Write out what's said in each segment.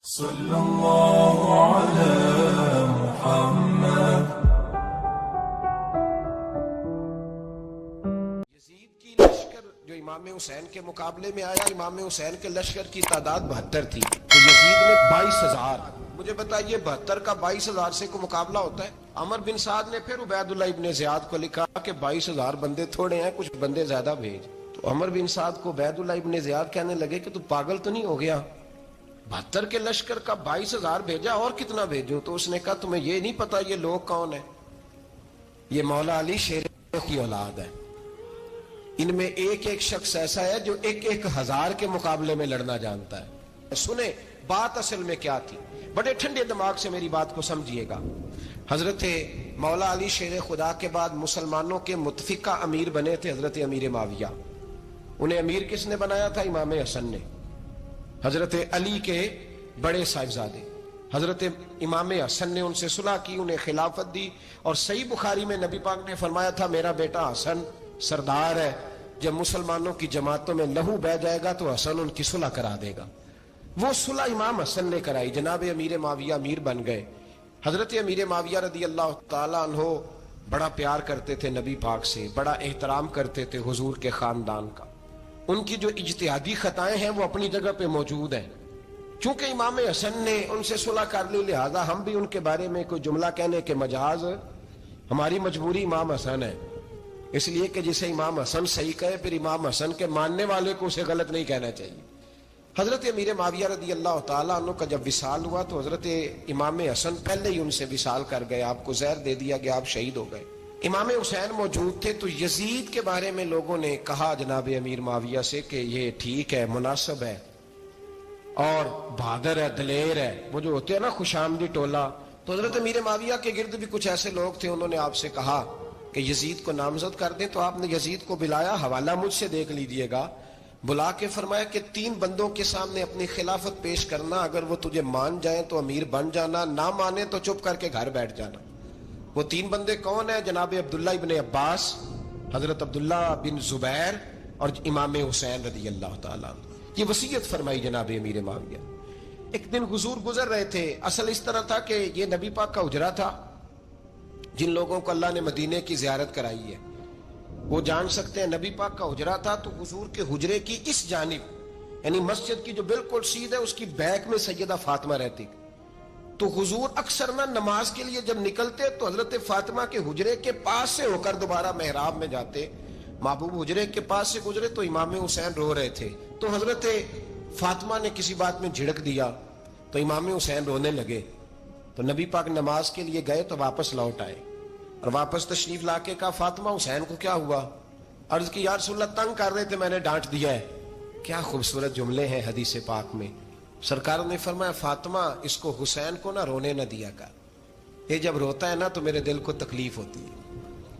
صلی اللہ علی محمد۔ یزید کی لشکر جو امام حسین کے مقابلے میں آیا، امام حسین کے لشکر کی تعداد 72 تھی، تو یزید نے 22,000۔ مجھے بتائیے 72 کا 22,000 سے کو مقابلہ ہوتا ہے؟ عمر بن سعد نے پھر عبید اللہ ابن زیاد کو لکھا کہ 22,000 بندے تھوڑے ہیں، کچھ بندے زیادہ بھیج۔ تو عمر بن سعد کو عبید اللہ ابن زیاد کہنے لگے کہ تو پاگل تو نہیں ہو گیا، 72 کے لشکر کا 22,000 بھیجا، اور کتنا بھیجوں؟ تو اس نے کہا تمہیں یہ نہیں پتا یہ لوگ کون ہیں؟ یہ مولا علی شیر کی اولاد ہے، ان میں ایک ایک شخص ایسا ہے جو 1,000 کے مقابلے میں لڑنا جانتا ہے۔ سنیں بات اصل میں کیا تھی، بڑے ٹھنڈے دماغ سے میری بات کو سمجھیے گا۔ حضرت مولا علی شیر خدا کے بعد مسلمانوں کے متفقہ امیر بنے تھے حضرت امیر معاویہ۔ انہیں امیر کس نے بنایا تھا؟ امام حسن نے، حضرت علی کے بڑے صاحبزادے۔ حضرت امام حسن نے ان سے صلح کی، انہیں خلافت دی، اور صحیح بخاری میں نبی پاک نے فرمایا تھا میرا بیٹا حسن سردار ہے، جب مسلمانوں کی جماعتوں میں لہو بہ جائے گا تو حسن ان کی صلح کرا دے گا۔ وہ صلح امام حسن نے کرائی، جناب امیر معاویہ امیر بن گئے۔ حضرت امیر معاویہ رضی اللہ تعالیٰ عنہ بڑا پیار کرتے تھے نبی پاک سے، بڑا احترام کرتے تھے حضور کے خاندان کا۔ ان کی جو اجتہادی خطائیں ہیں وہ اپنی جگہ پہ موجود ہیں، چونکہ امام حسن نے ان سے صلح کر لی، لہذا ہم بھی ان کے بارے میں کوئی جملہ کہنے کے مجاز، ہماری مجبوری امام حسن ہے، اس لیے کہ جسے امام حسن صحیح کہے پھر امام حسن کے ماننے والے کو اسے غلط نہیں کہنا چاہیے۔ حضرت امیر معاویہ رضی اللہ تعالیٰ عنہ کا جب وصال ہوا تو حضرت امام حسن پہلے ہی ان سے وصال کر گئے، آپ کو زہر دے دیا گیا، آپ شہید ہو گئے۔ امام حسین موجود تھے، تو یزید کے بارے میں لوگوں نے کہا جناب امیر معاویہ سے کہ یہ ٹھیک ہے، مناسب ہے، اور بہادر ہے، دلیر ہے، وہ جو ہوتے ہیں نا خوش آمدی ٹولہ۔ تو حضرت امیر معاویہ کے گرد بھی کچھ ایسے لوگ تھے، انہوں نے آپ سے کہا کہ یزید کو نامزد کر دیں، تو آپ نے یزید کو بلایا، حوالہ مجھ سے دیکھ لیجئے گا، بلا کے فرمایا کہ 3 بندوں کے سامنے اپنی خلافت پیش کرنا، اگر وہ تجھے مان جائیں تو امیر بن جانا، نہ مانے تو چپ کر کے گھر بیٹھ جانا۔ وہ 3 بندے کون ہیں؟ جناب عبداللہ ابن عباس، حضرت عبداللہ بن زبیر، اور امام حسین رضی اللہ تعالیٰ عنہ۔ یہ وصیت فرمائی جناب امیر معاویہ۔ ایک دن حضور گزر رہے تھے، اصل اس طرح تھا کہ یہ نبی پاک کا حجرہ تھا، جن لوگوں کو اللہ نے مدینے کی زیارت کرائی ہے وہ جان سکتے ہیں، نبی پاک کا حجرہ تھا، تو حضور کے حجرے کی اس جانب، یعنی مسجد کی جو بالکل سیدھ ہے اس کی بیک میں سیدہ فاطمہ رہتی، تو حضور اکثر نہ نماز کے لیے جب نکلتے تو حضرت فاطمہ کے حجرے کے پاس سے ہو کر دوبارہ محراب میں جاتے۔ محبوب حجرے کے پاس سے گزرے تو امام حسین رو رہے تھے، تو حضرت فاطمہ نے کسی بات میں جھڑک دیا تو امام حسین رونے لگے، تو نبی پاک نماز کے لیے گئے تو واپس لوٹ آئے، اور واپس تشریف لا کے کہا فاطمہ حسین کو کیا ہوا؟ عرض کی یا رسول اللہ تنگ کر رہے تھے، میں نے ڈانٹ دیا ہے۔ کیا خوبصورت جملے ہیں حدیث پاک میں، سرکار نے فرمایا فاطمہ اس کو حسین کو نہ رونے نہ دیا کر، یہ جب روتا ہے نا تو میرے دل کو تکلیف ہوتی ہے۔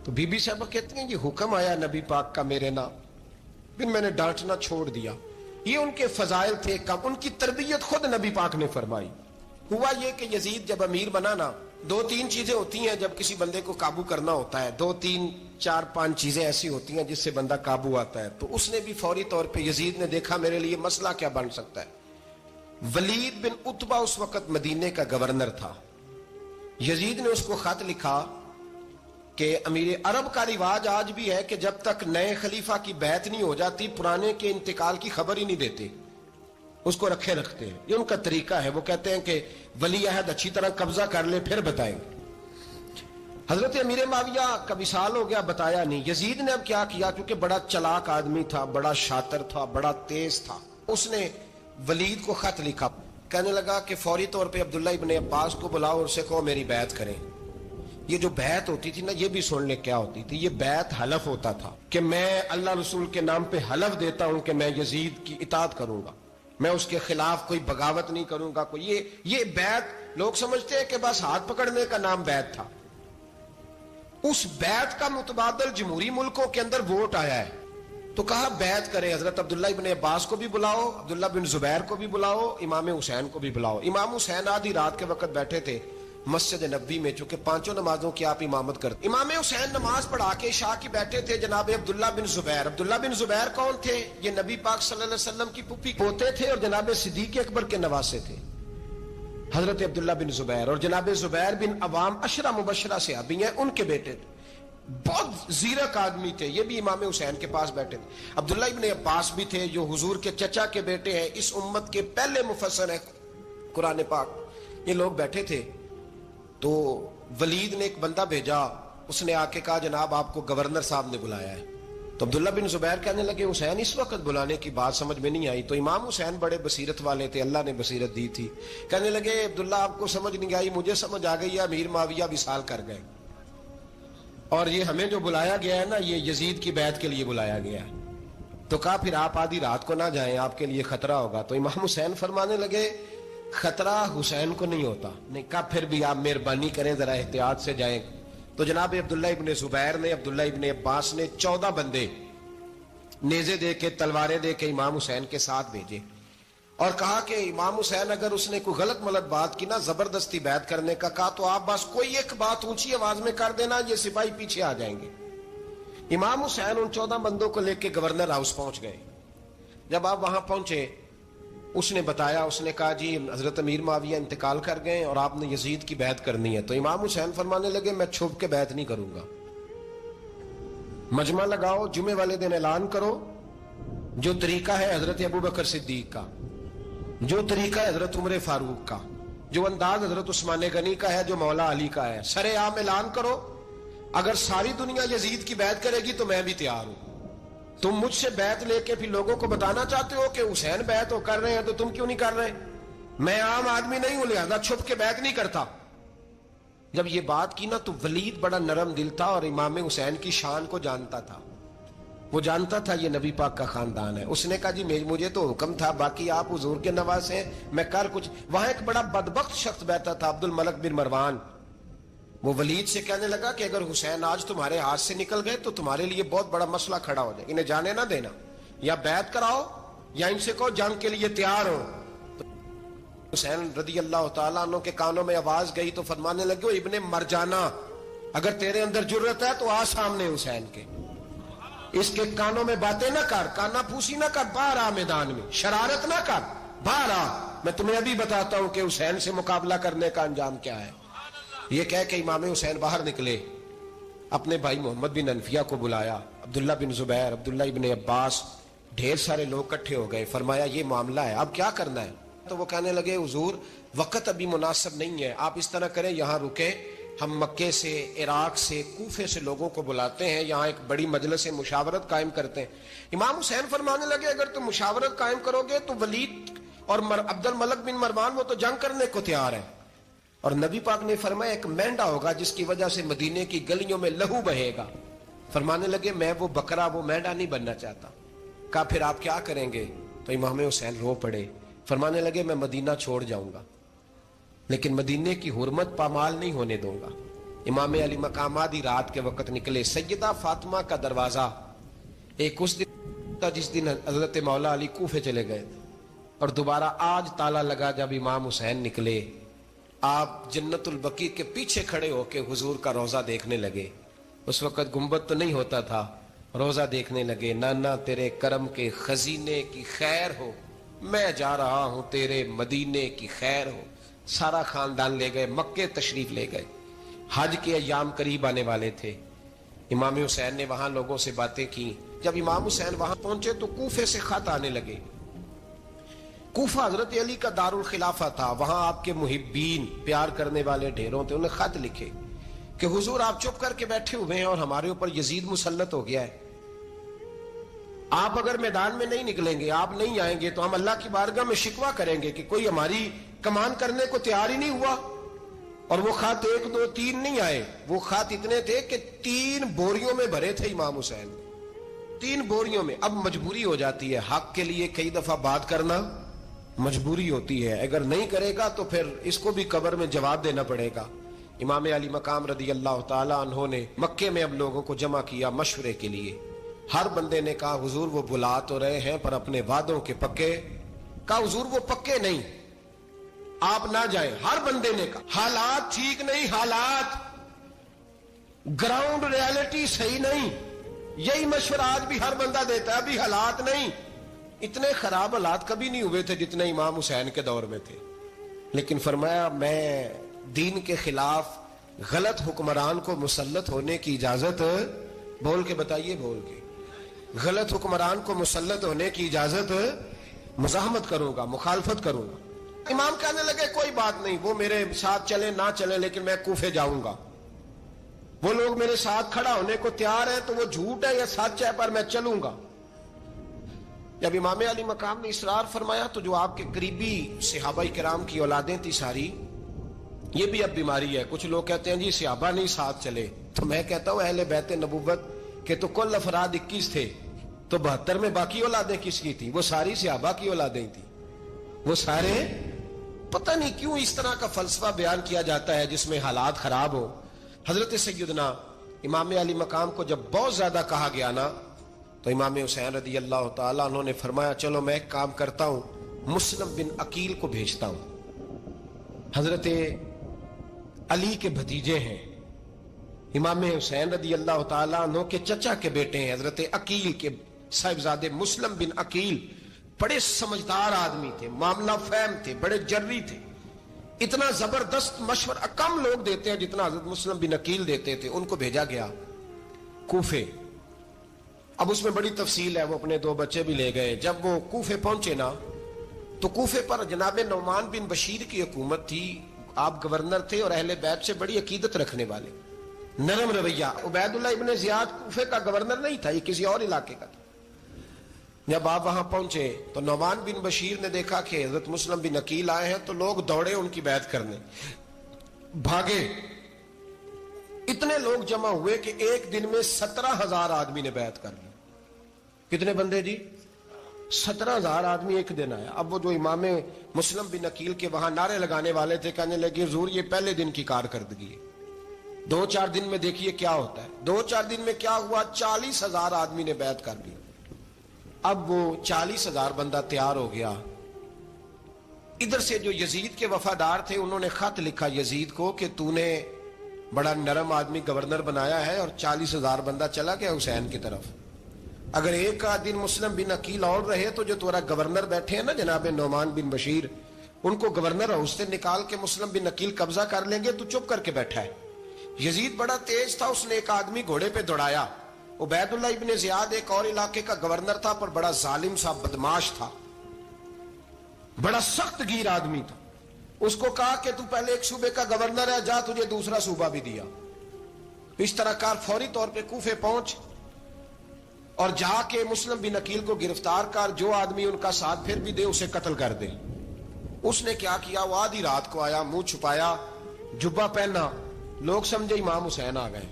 تو بی بی صاحبہ کہتی ہیں یہ حکم آیا نبی پاک کا میرے نام، پھر میں نے ڈانٹنا چھوڑ دیا۔ یہ ان کے فضائل تھے کم، ان کی تربیت خود نبی پاک نے فرمائی۔ ہوا یہ کہ یزید جب امیر بنا نا، 2-3 چیزیں ہوتی ہیں جب کسی بندے کو قابو کرنا ہوتا ہے، 2-3-4-5 چیزیں ایسی ہوتی ہیں جس سے بندہ قابو آتا ہے۔ تو اس نے بھی فوری طور پہ، یزید نے دیکھا میرے لیے مسئلہ کیا بن سکتا ہے۔ ولید بن عتبہ اس وقت مدینے کا گورنر تھا، یزید نے اس کو خط لکھا کہ امیر عرب کا رواج آج بھی ہے کہ جب تک نئے خلیفہ کی بیعت نہیں ہو جاتی پرانے کے انتقال کی خبر ہی نہیں دیتے، اس کو رکھے رکھتے ہیں، یہ ان کا طریقہ ہے۔ وہ کہتے ہیں کہ ولی عہد اچھی طرح قبضہ کر لے پھر بتائیں گے۔ حضرت امیر معاویہ کا وصال ہو گیا، بتایا نہیں۔ یزید نے اب کیا کیا، کیونکہ بڑا چلاک آدمی تھا، بڑا شاطر تھا، بڑا تیز تھا، اس نے ولید کو خط لکھا، کہنے لگا کہ فوری طور پہ عبداللہ ابن عباس کو بلاؤ اور اسے کہو میری بیعت کریں۔ یہ جو بیعت ہوتی تھی نا، یہ بھی سن لے کیا ہوتی تھی، یہ بیعت حلف ہوتا تھا کہ میں اللہ رسول کے نام پہ حلف دیتا ہوں کہ میں یزید کی اطاعت کروں گا، میں اس کے خلاف کوئی بغاوت نہیں کروں گا، کوئی یہ بیعت لوگ سمجھتے ہیں کہ بس ہاتھ پکڑنے کا نام بیعت تھا۔ اس بیعت کا متبادل جمہوری ملکوں کے اندر ووٹ آیا ہے، تو کہا بیعت کرے، حضرت عبداللہ ابن عباس کو بھی بلاؤ، عبداللہ بن زبیر کو بھی بلاؤ، امام حسین کو بھی بلاؤ۔ امام حسین آدھی رات کے وقت بیٹھے تھے مسجد نبوی میں، چونکہ 5 نمازوں کی آپ امامت کرتے۔ امام حسین نماز پڑھا کے عشاء کی بیٹھے تھے، جناب عبداللہ بن زبیر۔ عبداللہ بن زبیر کون تھے؟ یہ نبی پاک صلی اللہ علیہ وسلم کی پھوپھی پوتے تھے اور جناب صدیق اکبر کے نواسے تھے۔ حضرت عبداللہ بن زبیر، اور جناب زبیر بن عوام عشرہ مبشرہ سے ابھی ہیں، ان کے بیٹے تھے، بہت زیرک آدمی تھے، یہ بھی امام حسین کے پاس بیٹھے تھے۔ عبداللہ ابن عباس بھی تھے جو حضور کے چچا کے بیٹے ہیں، اس امت کے پہلے مفسر ہیں قرآن پاک، یہ لوگ بیٹھے تھے۔ تو ولید نے ایک بندہ بھیجا، اس نے آ کے کہا جناب آپ کو گورنر صاحب نے بلایا ہے۔ تو عبداللہ بن زبیر کہنے لگے حسین اس وقت بلانے کی بات سمجھ میں نہیں آئی۔ تو امام حسین بڑے بصیرت والے تھے، اللہ نے بصیرت دی تھی، کہنے لگے عبداللہ آپ کو سمجھ نہیں آئی، مجھے سمجھ آ گئی ہے، امیر معاویہ وصال کر گئے، اور یہ ہمیں جو بلایا گیا ہے نا، یہ یزید کی بیعت کے لیے بلایا گیا ہے۔ تو کہا پھر آپ آدھی رات کو نہ جائیں، آپ کے لیے خطرہ ہوگا۔ تو امام حسین فرمانے لگے خطرہ حسین کو نہیں ہوتا، نہیں کہا پھر بھی آپ مہربانی کریں ذرا احتیاط سے جائیں۔ تو جناب عبداللہ ابن زبیر نے، عبداللہ ابن عباس نے 14 بندے نیزے دے کے، تلواریں دے کے امام حسین کے ساتھ بھیجے، اور کہا کہ امام حسین اگر اس نے کوئی غلط ملت بات کی نا، زبردستی بیعت کرنے کا کہا، تو آپ بس کوئی ایک بات اونچی آواز میں کر دینا، یہ سپاہی پیچھے آ جائیں گے۔ امام حسین ان 14 بندوں کو لے کے گورنر ہاؤس پہنچ گئے۔ جب آپ وہاں پہنچے، اس نے بتایا، اس نے کہا جی حضرت امیر معاویہ انتقال کر گئے اور آپ نے یزید کی بیعت کرنی ہے۔ تو امام حسین فرمانے لگے میں چھپ کے بیعت نہیں کروں گا، مجمع لگاؤ، جمعے والے دن اعلان کرو، جو طریقہ ہے حضرت ابوبکر صدیق کا، جو طریقہ ہے حضرت عمر فاروق کا، جو انداز حضرت عثمان غنی کا ہے، جو مولا علی کا ہے، سرے عام اعلان کرو، اگر ساری دنیا یزید کی بیعت کرے گی تو میں بھی تیار ہوں۔ تم مجھ سے بیعت لے کے پھر لوگوں کو بتانا چاہتے ہو کہ حسین بیعت ہو کر رہے ہیں، تو تم کیوں نہیں کر رہے؟ میں عام آدمی نہیں ہوں، لہذا چھپ کے بیعت نہیں کرتا۔ جب یہ بات کی نا، تو ولید بڑا نرم دل تھا اور امام حسین کی شان کو جانتا تھا، وہ جانتا تھا یہ نبی پاک کا خاندان ہے۔ اس نے کہا جی مجھے تو حکم تھا، باقی آپ حضور کے نواز ہیں، میں کر کچھ۔ وہاں ایک بڑا بدبخت شخص بیٹھا تھا، عبد الملک بن مروان، وہ ولید سے کہنے لگا کہ اگر حسین آج تمہارے ہاتھ سے نکل گئے تو تمہارے لیے بہت بڑا مسئلہ کھڑا ہو جائے، انہیں جانے نہ دینا، یا بیعت کراؤ یا ان سے کہو جنگ کے لیے تیار ہو۔ تو حسین رضی اللہ تعالیٰ عنہ کے کانوں میں آواز گئی تو فرمانے لگے ابن مرجانہ، اگر تیرے اندر جرت ہے تو آ سامنے حسین کے، اس کے کانوں میں باتیں نہ کر، کانا پھوسی نہ کر، باہر آ میدان میں، شرارت نہ کر، باہر آ، میں تمہیں ابھی بتاتا ہوں کہ حسین سے مقابلہ کرنے کا انجام کیا ہے۔ یہ کہہ کہ امام حسین باہر نکلے، اپنے بھائی محمد بن انفیہ کو بلایا، عبداللہ بن زبیر، عبداللہ ابن عباس، ڈھیر سارے لوگ اکٹھے ہو گئے، فرمایا یہ معاملہ ہے، اب کیا کرنا ہے؟ تو وہ کہنے لگے حضور وقت ابھی مناسب نہیں ہے، آپ اس طرح کریں یہاں رکے، ہم مکے سے، عراق سے، کوفے سے لوگوں کو بلاتے ہیں، یہاں ایک بڑی مجلس مشاورت قائم کرتے ہیں۔ امام حسین فرمانے لگے اگر تم مشاورت قائم کرو گے تو ولید اور عبد الملک بن مروان وہ تو جنگ کرنے کو تیار ہے، اور نبی پاک نے فرمایا ایک مینڈا ہوگا جس کی وجہ سے مدینے کی گلیوں میں لہو بہے گا۔ فرمانے لگے میں وہ بکرا، وہ مینڈا نہیں بننا چاہتا۔ کہا پھر آپ کیا کریں گے؟ تو امام حسین رو پڑے، فرمانے لگے میں مدینہ چھوڑ جاؤں گا لیکن مدینے کی حرمت پامال نہیں ہونے دوں گا۔ امام علی مقام آدھی رات کے وقت نکلے، سیدہ فاطمہ کا دروازہ ایک اس دن تھا جس دن حضرت مولا علی کوفے چلے گئے، اور دوبارہ آج تالا لگا جب امام حسین نکلے۔ آپ جنت البقیع کے پیچھے کھڑے ہو کے حضور کا روضہ دیکھنے لگے، اس وقت گنبد تو نہیں ہوتا تھا، روضہ دیکھنے لگے۔ نانا تیرے کرم کے خزینے کی خیر ہو، میں جا رہا ہوں تیرے مدینے کی خیر ہو۔ سارا خاندان لے گئے، مکے تشریف لے گئے، حج کے ایام قریب آنے والے تھے۔ امام حسین نے وہاں لوگوں سے باتیں کی۔ جب امام حسین وہاں پہنچے تو کوفے سے خط آنے لگے۔ کوفہ حضرت علی کا دار الخلافہ تھا، وہاں آپ کے محبین، پیار کرنے والے ڈھیروں تھے، انہیں خط لکھے کہ حضور آپ چپ کر کے بیٹھے ہوئے ہیں اور ہمارے اوپر یزید مسلط ہو گیا ہے، آپ اگر میدان میں نہیں نکلیں گے، آپ نہیں آئیں گے تو ہم اللہ کی بارگاہ میں شکوہ کریں گے کہ کوئی ہماری کمان کرنے کو تیار ہی نہیں ہوا۔ اور وہ خط 1 2 3 نہیں آئے، وہ خط اتنے تھے کہ 3 بوریوں میں بھرے تھے امام حسین، 3 بوریوں میں۔ اب مجبوری ہو جاتی ہے، حق کے لیے کئی دفعہ بات کرنا مجبوری ہوتی ہے، اگر نہیں کرے گا تو پھر اس کو بھی قبر میں جواب دینا پڑے گا۔ امام علی مقام رضی اللہ تعالی عنہ نے مکے میں اب لوگوں کو جمع کیا مشورے کے لیے۔ ہر بندے نے کہا حضور وہ بلا تو رہے ہیں پر اپنے وعدوں کے پکے۔ کہا حضور وہ پکے نہیں، آپ نہ جائیں۔ ہر بندے نے کہا حالات ٹھیک نہیں، حالات گراؤنڈ ریالٹی صحیح نہیں، یہی مشورہ آج بھی ہر بندہ دیتا ہے، ابھی حالات نہیں۔ اتنے خراب حالات کبھی نہیں ہوئے تھے جتنے امام حسین کے دور میں تھے۔ لیکن فرمایا میں دین کے خلاف غلط حکمران کو مسلط ہونے کی اجازت، بول کے بتائیے، بول کے، غلط حکمران کو مسلط ہونے کی اجازت، مزاحمت کروں گا، مخالفت کروں گا۔ امام کہنے لگے کوئی بات نہیں، وہ میرے ساتھ چلے نہ چلے لیکن میں کوفے جاؤں گا، وہ لوگ میرے ساتھ کھڑا ہونے کو تیار ہے تو وہ جھوٹ ہے یا سچ ہے پر میں چلوں گا۔ جب امام علی مقام نے اصرار فرمایا تو جو آپ کے قریبی صحابہ کرام کی اولادیں تھی ساری، یہ بھی اب بیماری ہے، کچھ لوگ کہتے ہیں جی صحابہ نہیں ساتھ چلے، تو میں کہتا ہوں اہل بیت نبوت کے تو کل افراد 21 تھے، تو 72 میں باقی اولادیں کس کی تھی؟ وہ ساری صحابہ کی اولادیں تھیں، وہ سارے، پتہ نہیں کیوں اس طرح کا فلسفہ بیان کیا جاتا ہے جس میں حالات خراب ہو۔ حضرت سیدنا امام علی مقام کو جب بہت زیادہ کہا گیا نا تو امام حسین رضی اللہ تعالیٰ عنہ نے فرمایا چلو میں ایک کام کرتا ہوں، مسلم بن عقیل کو بھیجتا ہوں، حضرت علی کے بھتیجے ہیں، امام حسین رضی اللہ تعالیٰ عنہ کے چچا کے بیٹے ہیں، حضرت عقیل کے صاحبزادے مسلم بن عقیل، بڑے سمجھدار آدمی تھے، معاملہ فہم تھے، بڑے جری تھے، اتنا زبردست مشورہ کم لوگ دیتے ہیں جتنا حضرت مسلم بن عقیل دیتے تھے۔ ان کو بھیجا گیا کوفے۔ اب اس میں بڑی تفصیل ہے، وہ اپنے 2 بچے بھی لے گئے۔ جب وہ کوفے پہنچے نا تو کوفے پر جناب نعمان بن بشیر کی حکومت تھی، آپ گورنر تھے اور اہل بیت سے بڑی عقیدت رکھنے والے، نرم رویہ۔ عبید اللہ ابن زیاد کوفے کا گورنر نہیں تھا، یہ کسی اور علاقے کا تھا۔ جب آپ وہاں پہنچے تو نعمان بن بشیر نے دیکھا کہ حضرت مسلم بن عقیل آئے ہیں تو لوگ دوڑے ان کی بیعت کرنے، بھاگے، اتنے لوگ جمع ہوئے کہ ایک دن میں 17,000 آدمی نے بیعت کر لی۔ کتنے بندے جی؟ 17,000 آدمی ایک دن آیا۔ اب وہ جو امام مسلم بن عقیل کے وہاں نعرے لگانے والے تھے کہنے لگے حضور یہ پہلے دن کی کارکردگی ہے، 2-4 دن میں دیکھیے کیا ہوتا ہے۔ 2-4 دن میں کیا ہوا؟ 40,000 آدمی نے بیعت کر لی۔ اب وہ 40,000 بندہ تیار ہو گیا۔ ادھر سے جو یزید کے وفادار تھے انہوں نے خط لکھا یزید کو کہ تو نے بڑا نرم آدمی گورنر بنایا ہے اور 40,000 بندہ چلا گیا حسین کی طرف، اگر ایک دن مسلم بن عقیل اور رہے تو جو تمہارا گورنر بیٹھے ہیں نا جناب نعمان بن بشیر، ان کو گورنر ہاؤس سے نکال کے مسلم بن عقیل قبضہ کر لیں گے، تو چپ کر کے بیٹھا ہے۔ یزید بڑا تیز تھا، اس نے ایک آدمی گھوڑے پہ دوڑایا۔ عبید اللہ ابن زیاد ایک اور علاقے کا گورنر تھا پر بڑا ظالم سا بدماش تھا، بڑا سخت گیر آدمی تھا۔ اس کو کہا کہ تو پہلے ایک صوبے کا گورنر ہے، جا تجھے دوسرا صوبہ بھی دیا۔ اس طرح کار فوری طور پہ کوفے پہنچ اور جا کے مسلم بن عقیل کو گرفتار کر، جو آدمی ان کا ساتھ پھر بھی دے اسے قتل کر دے۔ اس نے کیا کیا؟ وہ آدھی رات کو آیا، منہ چھپایا، جبہ پہنا، لوگ سمجھے امام حسین آ گئے۔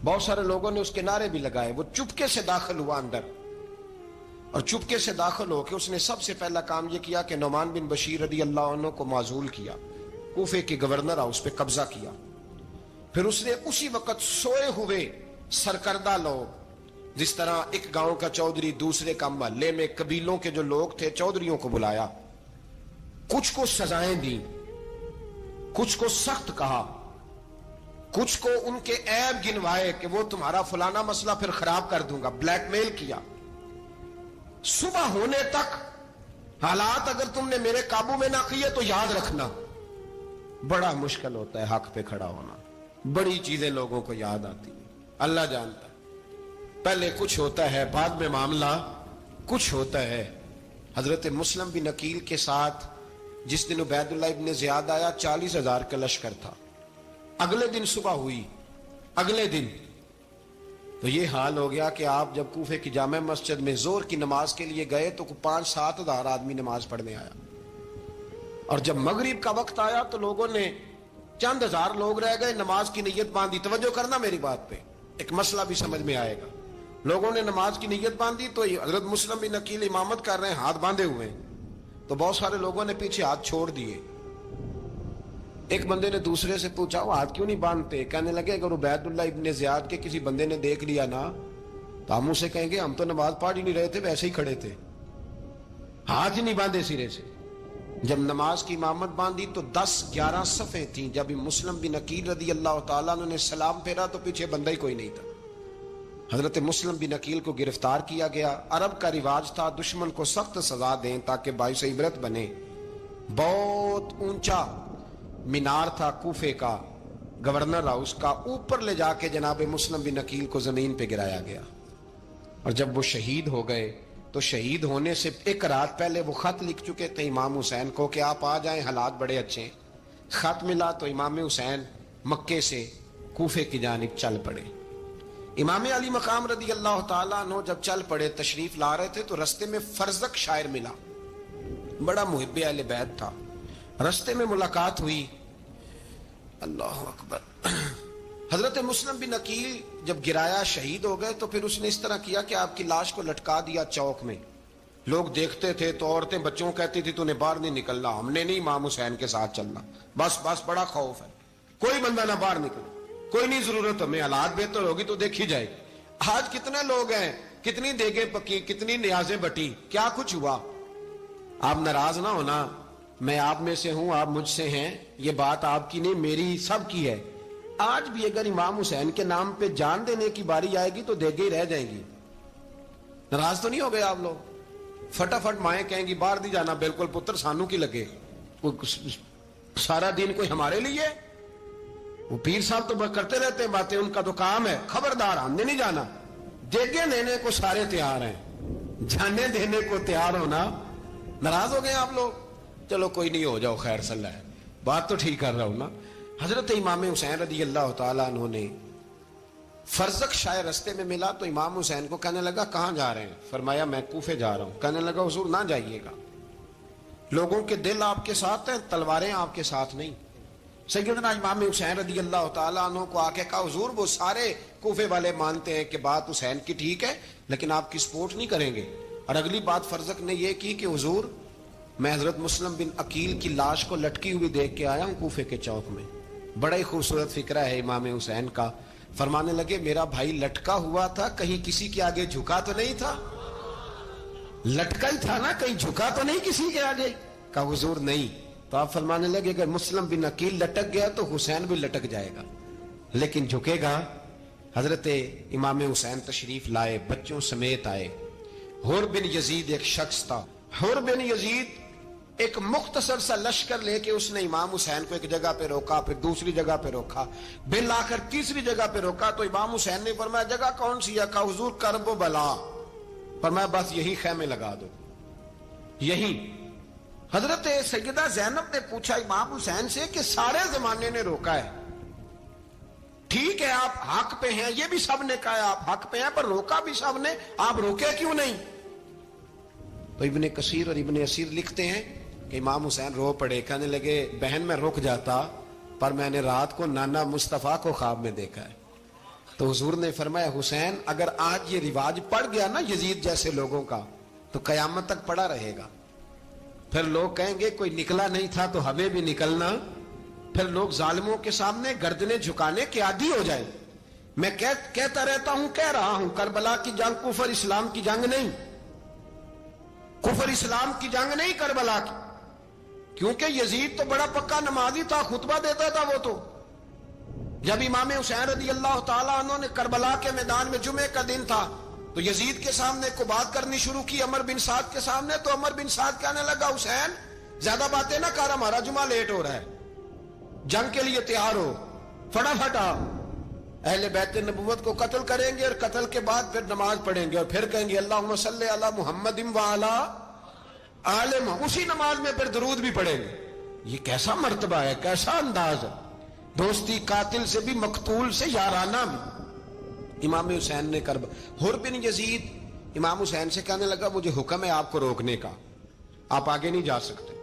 بہت سارے لوگوں نے اس کے نعرے بھی لگائے۔ وہ چپکے سے داخل ہوا اندر، اور چپکے سے داخل ہو کے اس نے سب سے پہلا کام یہ کیا کہ نعمان بن بشیر رضی اللہ عنہ کو معزول کیا، کوفے کے گورنر اس پہ قبضہ کیا۔ پھر اس نے اسی وقت سوئے ہوئے سرکردہ لوگ، جس طرح ایک گاؤں کا چودھری دوسرے کا محلے میں قبیلوں کے جو لوگ تھے چودھریوں کو بلایا، کچھ کو سزائیں دی، کچھ کو سخت کہا، کچھ کو ان کے عیب گنوائے کہ وہ تمہارا فلانا مسئلہ پھر خراب کر دوں گا، بلیک میل کیا۔ صبح ہونے تک حالات اگر تم نے میرے قابو میں نہ کیے تو یاد رکھنا بڑا مشکل ہوتا ہے حق پہ کھڑا ہونا، بڑی چیزیں لوگوں کو یاد آتی ہیں، اللہ جانتا ہے۔ پہلے کچھ ہوتا ہے، بعد میں معاملہ کچھ ہوتا ہے۔ حضرت مسلم بن عقیل کے ساتھ جس دن عبید اللہ ابن زیاد آیا 40,000 کا لشکر تھا۔ اگلے دن صبح ہوئی، اگلے دن تو یہ حال ہو گیا کہ آپ جب کوفے کی جامع مسجد میں زور کی نماز کے لیے گئے تو 5-7 ہزار آدمی نماز پڑھنے آیا، اور جب مغرب کا وقت آیا تو لوگوں نے چند ہزار لوگ رہ گئے، نماز کی نیت باندھی۔ توجہ کرنا میری بات پہ، ایک مسئلہ بھی سمجھ میں آئے گا۔ لوگوں نے نماز کی نیت باندھی تو حضرت مسلم بن عقیل امامت کر رہے ہیں، ہاتھ باندھے ہوئے ہیں، تو بہت سارے لوگوں نے پیچھے ہاتھ چھوڑ دیے۔ ایک بندے نے دوسرے سے پوچھا وہ ہاتھ کیوں نہیں باندھتے؟ کہنے لگے اگر عبید اللہ ابن زیاد کے کسی بندے نے دیکھ لیا نا تو ہم اسے کہیں گے ہم تو نماز پڑھ ہی نہیں رہے تھے، ویسے ہی کھڑے تھے، ہاتھ ہی نہیں باندھے سرے سے۔ جب نماز کی امامت باندھی تو 10-11 صفیں تھیں۔ جب مسلم بن عقیل رضی اللہ تعالیٰ عنہ نے سلام پھیرا تو پیچھے بندہ ہی کوئی نہیں تھا۔ حضرت مسلم بن عقیل کو گرفتار کیا گیا۔ عرب کا رواج تھا دشمن کو سخت سزا دیں تاکہ باعث عبرت بنے۔ بہت اونچا مینار تھا کوفے کا، گورنر ہاؤس کا، اوپر لے جا کے جناب مسلم بن عقیل کو زمین پہ گرایا گیا، اور جب وہ شہید ہو گئے تو شہید ہونے سے ایک رات پہلے وہ خط لکھ چکے تھے امام حسین کو کہ آپ آ جائیں، حالات بڑے اچھے ہیں۔ خط ملا تو امام حسین مکے سے کوفے کی جانب چل پڑے۔ امام علی مقام رضی اللہ تعالیٰ عنہ جب چل پڑے، تشریف لا رہے تھے تو رستے میں فرزق شاعر ملا، بڑا محب اہل بیت تھا۔ رستے میں ملاقات ہوئی، اللہ اکبر، حضرت مسلم بن عقیل جب گرایا شہید ہو گئے تو پھر اس نے اس طرح کیا کہ آپ کی لاش کو لٹکا دیا چوک میں۔ لوگ دیکھتے تھے تو عورتیں بچوں کہتی تھی تو نے باہر نہیں نکلنا، ہم نے نہیں امام حسین کے ساتھ چلنا، بس بڑا خوف ہے، کوئی بندہ نہ باہر نکلے، کوئی نہیں ضرورت، ہمیں حالات بہتر ہوگی تو دیکھی جائے گی۔ آج کتنے لوگ ہیں، کتنی دیگیں پکی، کتنی نیازیں بٹی، کیا کچھ ہوا؟ آپ ناراض نہ ہونا، میں آپ میں سے ہوں، آپ مجھ سے ہیں، یہ بات آپ کی نہیں میری سب کی ہے۔ آج بھی اگر امام حسین کے نام پہ جان دینے کی باری آئے گی تو دیگیں رہ جائیں گی۔ ناراض تو نہیں ہو گئے آپ لوگ؟ فٹافٹ مائیں کہیں گی باہر نہیں جانا، بالکل پتر سانو کی لگے، سارا دن کوئی ہمارے لیے؟ وہ پیر صاحب تو کرتے رہتے ہیں باتیں، ان کا تو کام ہے، خبردار ہم نے نہیں جانا۔ دیگیں دینے کو سارے تیار ہیں، جانے دینے کو تیار ہونا۔ ناراض ہو گئے آپ لوگ؟ چلو کوئی نہیں، ہو جاؤ، خیر صلی اللہ ہے، بات تو ٹھیک کر رہا ہوں نا۔ حضرت امام حسین رضی اللہ تعالیٰ عنہ نے فرزق شاعر رستے میں ملا تو امام حسین کو کہنے لگا کہاں جا رہے ہیں؟ فرمایا میں کوفے جا رہا ہوں۔ کہنے لگا حضور نہ جائیے گا، لوگوں کے دل آپ کے ساتھ ہیں، تلواریں آپ کے ساتھ نہیں۔ سیدنا امام حسین رضی اللہ تعالیٰ عنہ کو آ کے کہا حضور وہ سارے کوفے والے مانتے ہیں کہ بات حسین کی ٹھیک ہے لیکن آپ کی سپورٹ نہیں کریں گے۔ اور اگلی بات فرزق نے یہ کی کہ حضور میں حضرت مسلم بن عقیل کی لاش کو لٹکی ہوئی دیکھ کے آیا ہوں کوفے کے چوک میں، بڑا ہی خوبصورت فکرہ ہے امام حسین کا۔ فرمانے لگے میرا بھائی لٹکا ہوا تھا، کہیں کسی کے آگے جھکا تو نہیں تھا؟ لٹکا ہی تھا نا، کہیں جھکا تو نہیں کسی کے آگے؟ کہا حضور نہیں۔ تو آپ فرمانے لگے اگر مسلم بن عقیل لٹک گیا تو حسین بھی لٹک جائے گا، لیکن جھکے گا۔ حضرت امام حسین تشریف لائے، بچوں سمیت آئے۔ حر بن یزید ایک شخص تھا، حر بن یزید ایک مختصر سا لشکر لے کے اس نے امام حسین کو ایک جگہ پہ روکا، پھر دوسری جگہ پہ روکا، بالآخر تیسری جگہ پہ روکا تو امام حسین نے فرمایا جگہ کون سی ہے؟ کہا حضور کرب و بلا۔ فرمایا بس یہی خیمے لگا دو، یہی۔ حضرت سیدہ زینب نے پوچھا امام حسین سے کہ سارے زمانے نے روکا ہے، ٹھیک ہے آپ حق پہ ہیں، یہ بھی سب نے کہا آپ حق پہ ہیں، پر روکا بھی سب نے، آپ روکے کیوں نہیں؟ تو ابن کثیر اور ابن اسیر لکھتے ہیں کہ امام حسین رو پڑے، کہنے لگے بہن میں رک جاتا پر میں نے رات کو نانا مصطفیٰ کو خواب میں دیکھا ہے۔ تو حضور نے فرمایا حسین اگر آج یہ رواج پڑ گیا نا یزید جیسے لوگوں کا تو قیامت تک پڑا رہے گا، پھر لوگ کہیں گے کوئی نکلا نہیں تھا تو ہمیں بھی نکلنا، پھر لوگ ظالموں کے سامنے گردنیں جھکانے کے عادی ہو جائیں۔ میں کہتا رہتا ہوں، کہہ رہا ہوں، کربلا کی جنگ کفر اسلام کی جنگ نہیں، کفر اسلام کی جنگ نہیں کربلا کی، کیونکہ یزید تو بڑا پکا نمازی تھا، خطبہ دیتا تھا وہ تو۔ جب امام حسین رضی اللہ تعالیٰ عنہ نے کربلا کے میدان میں جمعے کا دن تھا تو یزید کے سامنے کو بات کرنی شروع کی عمر بن سعد کے سامنے، تو عمر بن سعد کہنے لگا حسین زیادہ باتیں نہ کر، ہمارا جمعہ لیٹ ہو رہا ہے، جنگ کے لیے تیار ہو، فٹافٹ آ۔ اہل بیت نبوت کو قتل کریں گے اور قتل کے بعد پھر نماز پڑھیں گے اور پھر کہیں گے اللہم صلی علی محمد وعلی آل محمد، اسی نماز میں پھر درود بھی پڑھیں گے۔ یہ کیسا مرتبہ ہے، کیسا انداز ہے، دوستی قاتل سے بھی مقتول سے یارانہ بھی۔ امام حسین نے حر بن یزید امام حسین سے کہنے لگا مجھے حکم ہے آپ کو روکنے کا، آپ آگے نہیں جا سکتے۔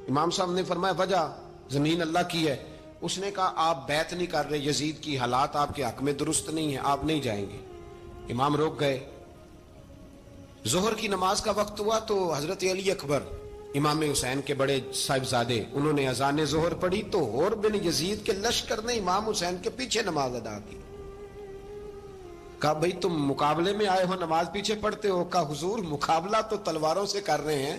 امام صاحب نے فرمایا وجہ؟ زمین اللہ کی ہے۔ اس نے کہا آپ بیعت نہیں کر رہے، یزید کی حالات آپ کے حق میں درست نہیں ہیں، آپ نہیں جائیں گے۔ امام روک گئے۔ ظہر کی نماز کا وقت ہوا تو حضرت علی اکبر امام حسین کے بڑے صاحبزادے انہوں نے اذان ظہر پڑھی تو حر بن یزید کے لشکر نے امام حسین کے پیچھے نماز ادا کی۔ کہا بھئی تم مقابلے میں آئے ہو نماز پیچھے پڑھتے ہو؟ کہا حضور مقابلہ تو تلواروں سے کر رہے ہیں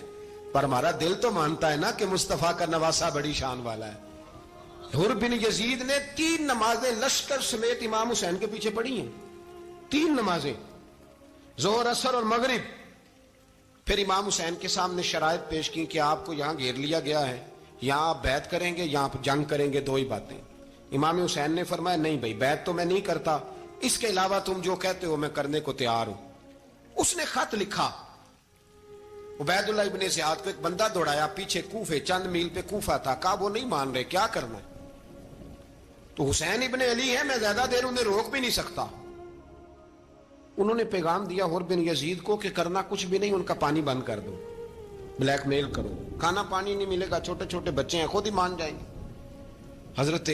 پر ہمارا دل تو مانتا ہے نا کہ مصطفیٰ کا نواسہ بڑی شان والا ہے۔ حر بن یزید نے 3 نمازیں لشکر سمیت امام حسین کے پیچھے پڑھی ہیں، 3 نمازیں، ظہر عصر اور مغرب۔ پھر امام حسین کے سامنے شرائط پیش کی کہ آپ کو یہاں گھیر لیا گیا ہے، یہاں آپ بیعت کریں گے یا آپ جنگ کریں گے, دو ہی باتیں. امام حسین نے فرمایا نہیں بھائی بیعت تو میں نہیں کرتا, اس کے علاوہ تم جو کہتے ہو میں کرنے کو تیار ہوں. اس نے خط لکھا, عبید اللہ ابن زیاد کو ایک بندہ دوڑایا پیچھے کوفے, چند میل پہ کوفہ تھا, کہا وہ نہیں مان رہے, کیا کرنا ہے؟ تو حسین ابن علی ہے, میں زیادہ دیر انہیں روک بھی نہیں سکتا. انہوں نے پیغام دیا حر بن یزید کو کہ کرنا کچھ بھی نہیں, ان کا پانی بند کر دو, بلیک میل کرو, کھانا پانی نہیں ملے گا, چھوٹے چھوٹے بچے ہیں, خود ہی مان جائیں گے. حضرت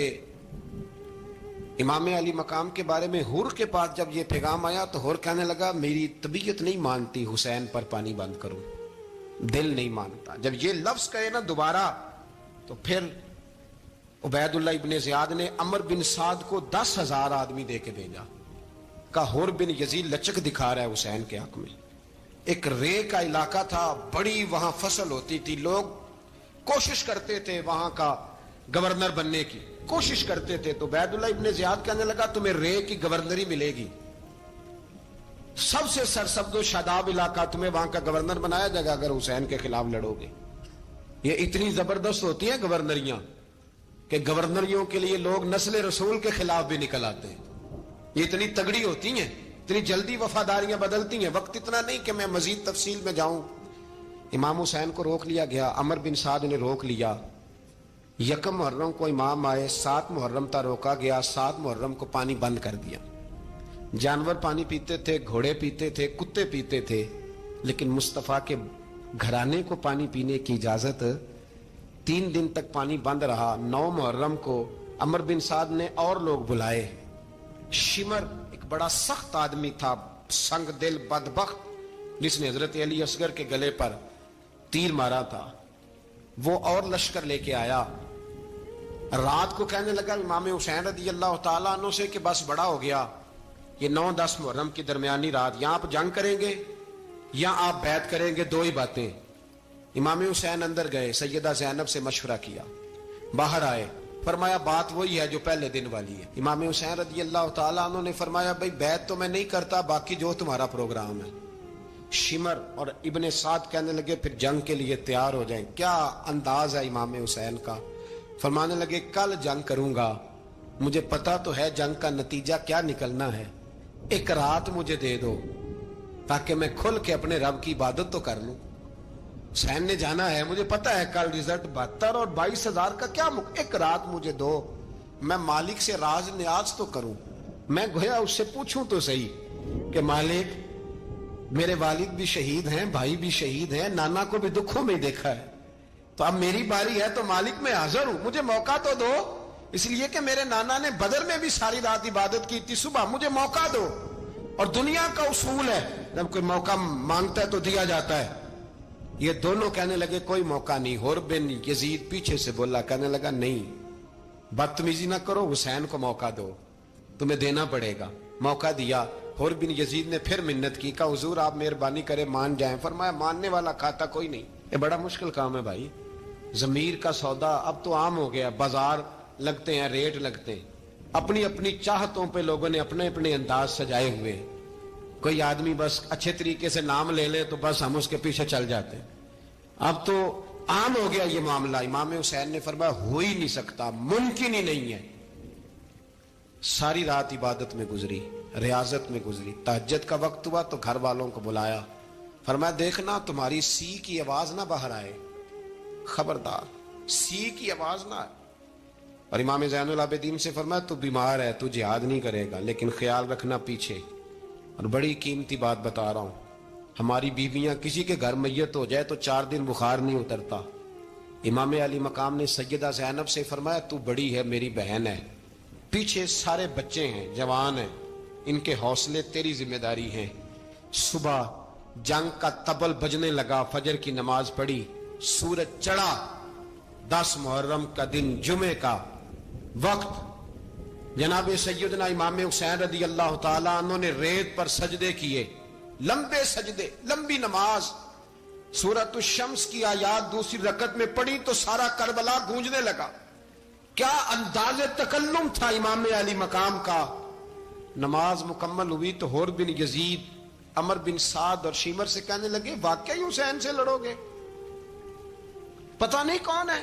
امام علی مقام کے بارے میں حر کے پاس جب یہ پیغام آیا تو حر کہنے لگا میری طبیعت نہیں مانتی حسین پر پانی بند کروں, دل نہیں مانتا. جب یہ لفظ کہے نا دوبارہ تو پھر عبید اللہ ابن زیاد نے عمر بن سعد کو 10,000 آدمی دے کے بھیجا, کہا حر بن یزید لچک دکھا رہا ہے حسین کے حق میں. ایک رے کا علاقہ تھا, بڑی وہاں فصل ہوتی تھی, لوگ کوشش کرتے تھے وہاں کا گورنر بننے کی, کوشش کرتے تھے. تو عبید اللہ ابن زیاد کہنے لگا تمہیں رے کی گورنری ملے گی, سب سے سرسبز و شاداب علاقہ, تمہیں وہاں کا گورنر بنایا جائے گا اگر حسین کے خلاف لڑو گے. یہ اتنی زبردست ہوتی ہیں گورنریاں کہ گورنریوں کے لیے لوگ نسل رسول کے خلاف بھی نکل آتے ہیں. یہ اتنی تگڑی ہوتی ہیں, اتنی جلدی وفاداریاں بدلتی ہیں. وقت اتنا نہیں کہ میں مزید تفصیل میں جاؤں. امام حسین کو روک لیا گیا, عمر بن سعد نے روک لیا. یکم محرم کو امام آئے, 7 محرم تا روکا گیا, 7 محرم کو پانی بند کر دیا. جانور پانی پیتے تھے, گھوڑے پیتے تھے, کتے پیتے تھے, لیکن مصطفیٰ کے گھرانے کو پانی پینے کی اجازت. 3 دن تک پانی بند رہا. 9 محرم کو عمر بن سعد نے اور لوگ بلائے. شمر ایک بڑا سخت آدمی تھا, سنگ دل بدبخت, جس نے حضرت علی اصغر کے گلے پر تیر مارا تھا, وہ اور لشکر لے کے آیا. رات کو کہنے لگا امام حسین رضی اللہ تعالیٰ عنہ سے کہ بس بڑا ہو گیا, یہ 9-10 محرم کی درمیانی رات, یا آپ جنگ کریں گے یا آپ بیعت کریں گے, دو ہی باتیں. امام حسین اندر گئے, سیدہ زینب سے مشورہ کیا, باہر آئے, فرمایا بات وہی ہے جو پہلے دن والی ہے. امام حسین رضی اللہ تعالیٰ عنہ نے فرمایا بھائی بیعت تو میں نہیں کرتا, باقی جو تمہارا پروگرام ہے. شمر اور ابن سعد کہنے لگے پھر جنگ کے لیے تیار ہو جائیں. کیا انداز ہے امام حسین کا, فرمانے لگے کل جنگ کروں گا, مجھے پتا تو ہے جنگ کا نتیجہ کیا نکلنا ہے, ایک رات مجھے دے دو تاکہ میں کھل کے اپنے رب کی عبادت تو کر لوں. حسین نے جانا ہے, مجھے پتا ہے کل رزلٹ 72 اور 22,000 کا کیا ایک رات مجھے دو, میں مالک سے راز نیاز تو کروں. میں گویا اس سے پوچھوں تو صحیح کہ مالک میرے والد بھی شہید ہیں, بھائی بھی شہید ہیں, نانا کو بھی دکھوں میں دیکھا ہے, تو اب میری باری ہے تو مالک میں حاضر ہوں, مجھے موقع تو دو. اس لیے کہ میرے نانا نے بدر میں بھی ساری رات عبادت کی تھی, صبح مجھے موقع دو. اور دنیا کا اصول ہے جب کوئی موقع مانگتا ہے تو دیا جاتا ہے. یہ دونوں کہنے لگے کوئی موقع نہیں. حر بن یزید پیچھے سے بولا, کہنے لگا نہیں بدتمیزی نہ کرو, حسین کو موقع دو, تمہیں دینا پڑے گا. موقع دیا. حر بن یزید نے پھر منت کی, کہا حضور آپ مہربانی کرے مان جائیں. فرمایا ماننے والا کھاتا کوئی نہیں. یہ بڑا مشکل کام ہے بھائی, ضمیر کا سودا اب تو عام ہو گیا, بازار لگتے ہیں, ریٹ لگتے ہیں, اپنی اپنی چاہتوں پہ لوگوں نے اپنے اپنے انداز سجائے ہوئے. کوئی آدمی بس اچھے طریقے سے نام لے لے تو بس ہم اس کے پیچھے چل جاتے ہیں. اب تو عام ہو گیا یہ معاملہ. امام حسین نے فرمایا ہو ہی نہیں سکتا, ممکن ہی نہیں ہے. ساری رات عبادت میں گزری, ریاضت میں گزری. تہجد کا وقت ہوا تو گھر والوں کو بلایا, فرمایا دیکھنا تمہاری سی کی آواز نہ باہر آئے, خبردار سی کی آواز نہ آئے. اور امام زین العابدین سے فرمایا تو بیمار ہے, تو جہاد نہیں کرے گا, لیکن خیال رکھنا پیچھے. اور بڑی قیمتی بات بتا رہا ہوں, ہماری بیویاں کسی کے گھر میت ہو جائے تو 4 دن بخار نہیں اترتا. امام علی مقام نے سیدہ زینب سے فرمایا تو بڑی ہے, میری بہن ہے, پیچھے سارے بچے ہیں, جوان ہیں, ان کے حوصلے تیری ذمہ داری ہیں. صبح جنگ کا طبل بجنے لگا, فجر کی نماز پڑھی, سورج چڑھا. 10 محرم کا دن, جمعے کا وقت. جناب سیدنا امام حسین رضی اللہ تعالیٰ عنہ نے ریت پر سجدے کیے, لمبے سجدے, لمبی نماز. سورۃ الشمس کی آیات دوسری رکعت میں پڑھی تو سارا کربلا گونجنے لگا. کیا انداز تکلم تھا امام علی مقام کا. نماز مکمل ہوئی تو حر بن یزید, عمر بن سعد اور شیمر سے کہنے لگے واقعی حسین سے لڑو گے, پتہ نہیں کون ہے.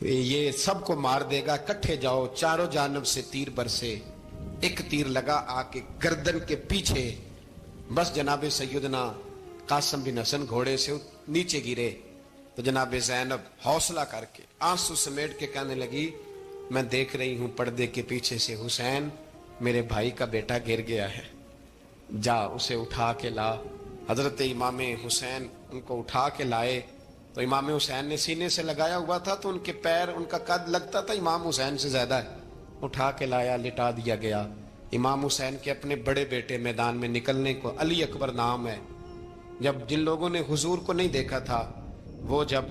یہ سب کو مار دے گا، کٹھے جاؤ، چاروں جانب سے تیر برسے، ایک تیر لگا آ کے گردن کے پیچھے، بس جناب سیدنا قاسم بن حسن گھوڑے سے نیچے گرے تو جناب زینب حوصلہ کر کے آنسو سمیٹ کے کہنے لگی میں دیکھ رہی ہوں پردے کے پیچھے سے حسین میرے بھائی کا بیٹا گر گیا ہے، جا اسے اٹھا کے لا۔ حضرت امام حسین ان کو اٹھا کے لائے تو امام حسین نے سینے سے لگایا ہوا تھا تو ان کے پیر، ان کا قد لگتا تھا امام حسین سے زیادہ ہے، اٹھا کے لایا، لٹا دیا گیا۔ امام حسین کے اپنے بڑے بیٹے میدان میں نکلنے کو، علی اکبر نام ہے، جب جن لوگوں نے حضور کو نہیں دیکھا تھا وہ جب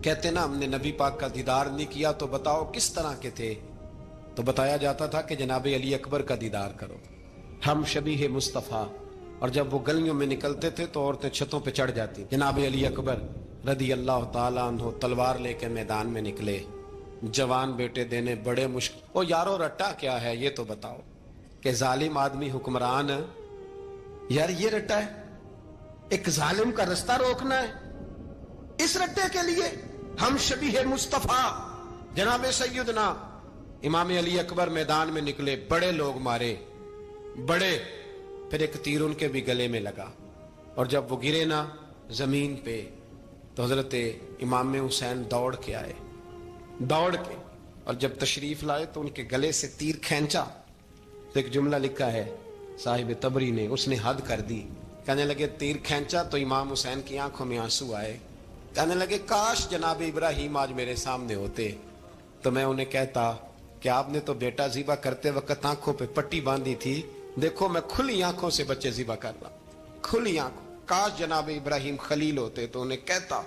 کہتے نا ہم نے نبی پاک کا دیدار نہیں کیا تو بتاؤ کس طرح کے تھے، تو بتایا جاتا تھا کہ جناب علی اکبر کا دیدار کرو، ہم شبیہ مصطفیٰ۔ اور جب وہ گلیوں میں نکلتے تھے تو عورتیں چھتوں پہ چڑھ جاتی۔ جناب علی اکبر رضی اللہ تعالیٰ عنہ تلوار لے کے میدان میں نکلے، جوان بیٹے دینے بڑے مشکل۔ او یارو رٹا کیا ہے یہ تو بتاؤ، کہ ظالم آدمی حکمران، یار یہ رٹا ہے، ایک ظالم کا رستہ روکنا ہے، اس رٹے کے لیے ہم شبیہ مصطفیٰ۔ جناب سیدنا امام علی اکبر میدان میں نکلے، بڑے لوگ مارے، بڑے، پھر ایک تیر ان کے بھی گلے میں لگا، اور جب وہ گرے نا زمین پہ تو حضرت امام حسین دوڑ کے آئے، دوڑ کے، اور جب تشریف لائے تو ان کے گلے سے تیر کھینچا تو ایک جملہ لکھا ہے صاحب تبری نے، اس نے حد کر دی، کہنے لگے تیر کھینچا تو امام حسین کی آنکھوں میں آنسو آئے، کہنے لگے کاش جناب ابراہیم آج میرے سامنے ہوتے تو میں انہیں کہتا کہ آپ نے تو بیٹا ذبح کرتے وقت آنکھوں پہ پٹی باندھی تھی، دیکھو میں کھلی آنکھوں سے بچے ذبح کر رہا، کھلی آنکھوں، کاش جناب ابراہیم خلیل ہوتے تو انہیں کہتا۔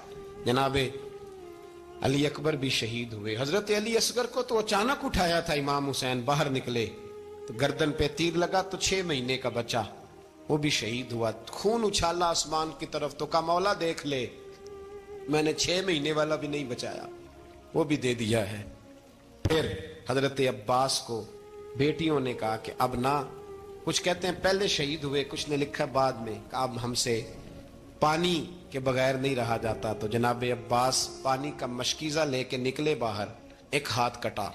جناب علی اکبر بھی شہید ہوئے۔ حضرت علی اصغر کو تو اچانک اٹھایا تھا امام حسین، باہر نکلے تو گردن پہ تیر لگا تو 6 مہینے کا بچہ وہ بھی شہید ہوا، خون اچھالا آسمان کی طرف تو کہا مولا دیکھ لے میں نے 6 مہینے والا بھی نہیں بچایا، وہ بھی دے دیا ہے۔ پھر حضرت عباس کو بیٹیوں نے کہا کہ اب نہ، کچھ کہتے ہیں پہلے شہید ہوئے، کچھ نے لکھا بعد میں، کہ اب ہم سے پانی کے بغیر نہیں رہا جاتا، تو جناب عباس پانی کا مشکیزہ لے کے نکلے باہر، ایک ہاتھ کٹا،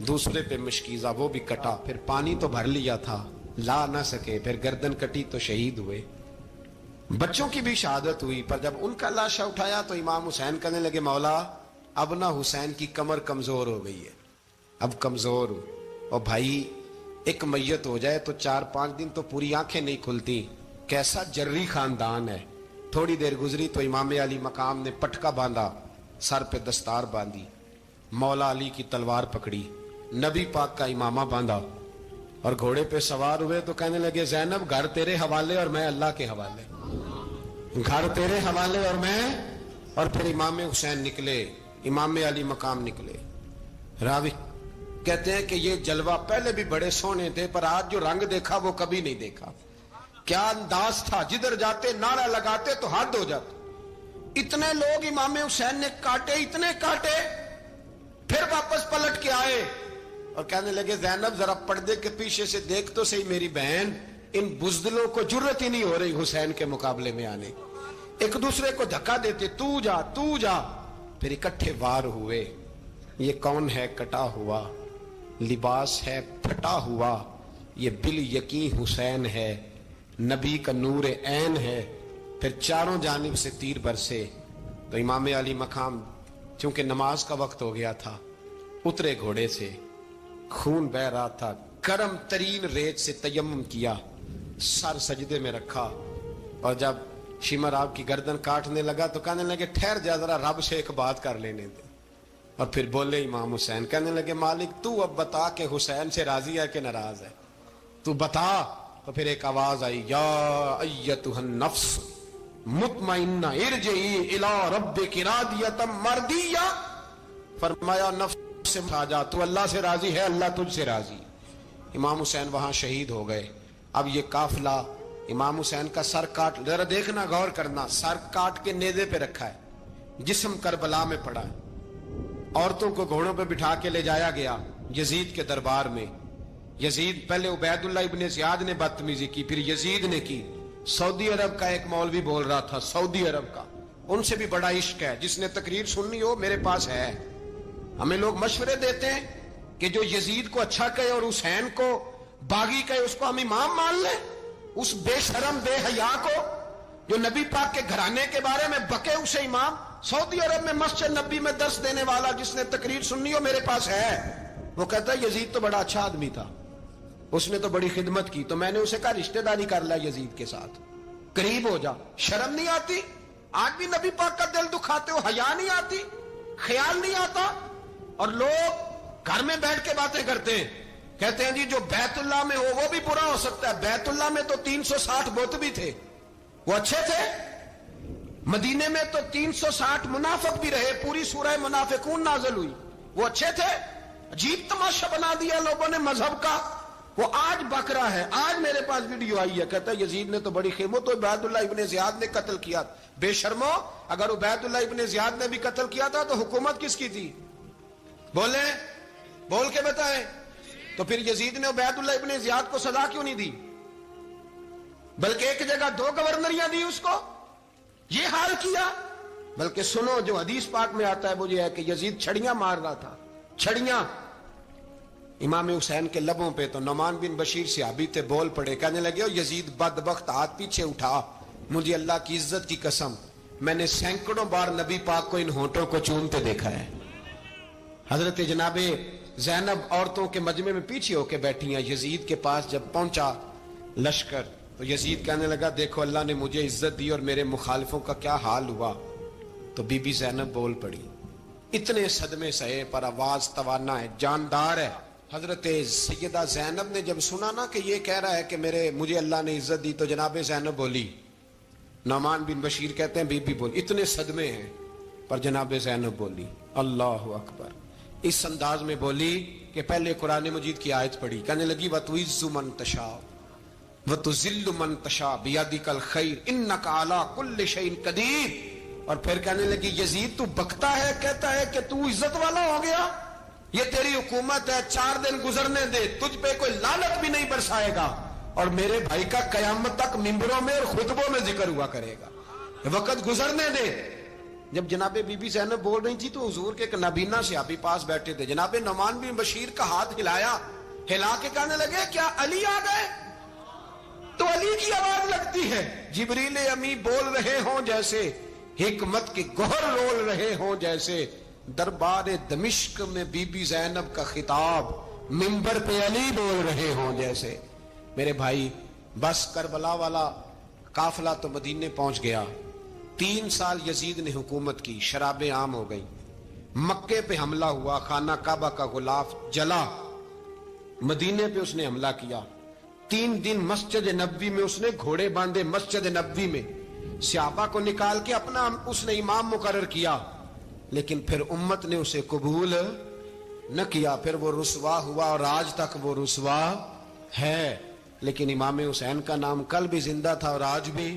دوسرے پہ مشکیزہ وہ بھی کٹا، پھر پانی تو بھر لیا تھا لا نہ سکے، پھر گردن کٹی تو شہید ہوئے۔ بچوں کی بھی شہادت ہوئی، پر جب ان کا لاشا اٹھایا تو امام حسین کہنے لگے مولا اب نہ حسین کی کمر کمزور ہو گئی ہے، اب کمزور ہو، اور بھائی ایک میت ہو جائے تو 4-5 دن تو پوری آنکھیں نہیں کھلتی، کیسا جری خاندان ہے۔ تھوڑی دیر گزری تو امام علی مقام نے پٹکا باندھا، سر پہ دستار باندھی، مولا علی کی تلوار پکڑی، نبی پاک کا امامہ باندھا اور گھوڑے پہ سوار ہوئے تو کہنے لگے زینب گھر تیرے حوالے اور میں اللہ کے حوالے، گھر تیرے حوالے اور میں، اور پھر امام حسین نکلے، امام علی مقام نکلے۔ راوی کہتے ہیں کہ یہ جلوہ پہلے بھی بڑے سونے تھے پر آج جو رنگ دیکھا وہ کبھی نہیں دیکھا، کیا انداز تھا، جدھر جاتے نعرہ لگاتے تو حد ہو جاتے۔ اتنے لوگ امام حسین نے کاٹے، اتنے کاٹے، پھر واپس پلٹ کے آئے اور کہنے لگے زینب ذرا پردے کے پیچھے سے دیکھ تو صحیح میری بہن، ان بزدلوں کو جرت ہی نہیں ہو رہی حسین کے مقابلے میں آنے، ایک دوسرے کو دھکا دیتے، تو جا تو جا، پھر اکٹھے وار ہوئے۔ یہ کون ہے کٹا ہوا، لباس ہے پھٹا ہوا، یہ بال یقین حسین ہے، نبی کا نور عین ہے۔ پھر چاروں جانب سے تیر برسے تو امام علی مقام چونکہ نماز کا وقت ہو گیا تھا، اترے گھوڑے سے، خون بہ رہا تھا، گرم ترین ریت سے تیمم کیا، سر سجدے میں رکھا، اور جب شمر آپ کی گردن کاٹنے لگا تو کہنے لگے ٹھہر جا ذرا رب سے ایک بات کر لینے دے، اور پھر بولے امام حسین، کہنے لگے مالک تو اب بتا کہ حسین سے راضی ہے کہ ناراض ہے، تو بتا۔ تو پھر ایک آواز آئی، یا ایتھا النفس مطمئنہ ارجعی الی ربک راضیۃ مرضیہ، فرمایا نفس سے آ جا، تو اللہ سے راضی ہے، اللہ تجھ سے راضی۔ امام حسین وہاں شہید ہو گئے۔ اب یہ قافلہ امام حسین کا سر کاٹ، ذرا دیکھنا غور کرنا، سر کاٹ کے نیزے پہ رکھا ہے، جسم کربلا میں پڑا ہے، عورتوں کو گھوڑوں پہ بٹھا کے لے جایا گیا یزید کے دربار میں۔ یزید پہلے عبید اللہ ابن زیاد نے بدتمیزی کی، پھر یزید نے کی۔ سعودی عرب کا ایک مولوی بول رہا تھا، سعودی عرب کا، ان سے بھی بڑا عشق ہے. جس نے تقریر سننی ہو میرے پاس ہے. ہمیں لوگ مشورے دیتے ہیں کہ جو یزید کو اچھا کہے اور حسین کو باغی کہے اس کو ہم امام مان لیں. اس بے شرم بے حیا کو جو نبی پاک کے گھرانے کے بارے میں بکے اسے امام. سعودی عرب میں مسجد نبی میں درس دینے والا جس نے تقریر سننی ہو میرے پاس ہے. وہ کہتا ہے یزید تو بڑا اچھا آدمی تھا, اس نے تو بڑی خدمت کی. تو میں نے اسے کہا رشتہ داری کر لیا یزید کے ساتھ, قریب ہو جا. شرم نہیں آتی؟ آج بھی نبی پاک کا دل دکھاتے ہو, حیا نہیں آتی, خیال نہیں آتا. اور لوگ گھر میں بیٹھ کے باتیں کرتے ہیں, کہتے ہیں جی جو بیت اللہ میں ہو وہ بھی برا ہو سکتا ہے. بیت اللہ میں تو 360 بت بھی تھے, وہ اچھے تھے. مدینے میں تو 360 منافق بھی رہے, پوری سورہ منافقون نازل ہوئی, وہ اچھے تھے. عجیب تماشا بنا دیا لوگوں نے مذہب کا. وہ آج بک رہا ہے. آج میرے پاس ویڈیو آئی ہے, کہتا ہے یزید نے تو بڑی خدمت, تو عبید اللہ ابن زیاد نے قتل کیا. بے شرمو, اگر عبید اللہ ابن زیاد نے بھی قتل کیا تھا تو حکومت کس کی تھی؟ بولیں, بول کے بتائیں. تو پھر یزید نے عبید اللہ ابن زیاد کو سزا کیوں نہیں دی, بلکہ ایک جگہ 2 گورنریاں دی اس کو؟ یہ حال کیا. بلکہ سنو جو حدیث پاک میں آتا ہے وہ یہ ہے کہ یزید چھڑیاں مار رہا تھا, چھڑیاں امام حسین کے لبوں پہ. تو نعمان بن بشیر صحابی تھے, بول پڑے, کہنے لگے یزید بدبخت, ہاتھ پیچھے اٹھا, مجھے اللہ کی عزت کی قسم میں نے سینکڑوں بار نبی پاک کو ان ہونٹوں کو چومتے دیکھا ہے. حضرت جناب زینب عورتوں کے مجمع میں پیچھے ہو کے بیٹھی ہیں. یزید کے پاس جب پہنچا لشکر تو یزید کہنے لگا دیکھو اللہ نے مجھے عزت دی اور میرے مخالفوں کا کیا حال ہوا. تو بی بی زینب بول پڑی, اتنے صدمے سہے پر آواز توانا ہے, جاندار ہے. حضرت سیدہ زینب نے جب سنا نا کہ یہ کہہ رہا ہے کہ مجھے اللہ نے عزت دی, تو جناب زینب بولی. نعمان بن بشیر کہتے ہیں بی بی بولی, اتنے صدمے ہیں پر جناب زینب بولی اللہ اکبر. اس انداز میں بولی کہ پہلے قرآن مجید کی آیت پڑھی, کہنے لگی وَتُعِزُّ مَن تَشَاءُ وَتُذِلُّ مَن تَشَاءُ بِيَدِكَ الْخَيْرُ إِنَّكَ عَلَىٰ كُلِّ شَيْءٍ قَدِيرٌ. اور پھر کہنے لگی یزید تو بکتا ہے, کہتا ہے کہ تو عزت والا ہو گیا, یہ تیری حکومت ہے, 4 دن گزرنے دے, تجھ پہ کوئی لعنت بھی نہیں برسائے گا, اور میرے بھائی کا قیامت تک ممبروں میں اور خطبوں میں ذکر ہوا کرے گا, وقت گزرنے دے. جب جناب بی بی زینب بول رہی تھی تو حضور کے ایک نابینا صحابی پاس بیٹھے تھے. جناب نعمان بن بشیر کا ہاتھ ہلایا, ہلا کے کہنے لگے کیا علی آ گئے؟ تو علی کی آواز لگتی ہے, جبریل امی بول رہے ہوں جیسے, حکمت کے گوہر رول رہے ہوں جیسے, دربار دمشق میں بی بی زینب کا خطاب, منبر پہ علی بول رہے ہوں جیسے. میرے بھائی بس کربلا والا قافلہ تو مدینے پہنچ گیا. 3 سال یزید نے حکومت کی, شرابیں عام ہو گئی, مکے پہ حملہ ہوا, خانہ کعبہ کا غلاف جلا, مدینے پہ اس نے حملہ کیا. 3 دن مسجد نبوی میں اس نے گھوڑے باندھے, مسجد نبوی میں صحابہ کو نکال کے اپنا اس نے امام مقرر کیا, لیکن پھر امت نے اسے قبول نہ کیا. پھر وہ رسوا ہوا اور آج تک وہ رسوا ہے. لیکن امام حسین کا نام کل بھی زندہ تھا اور آج بھی.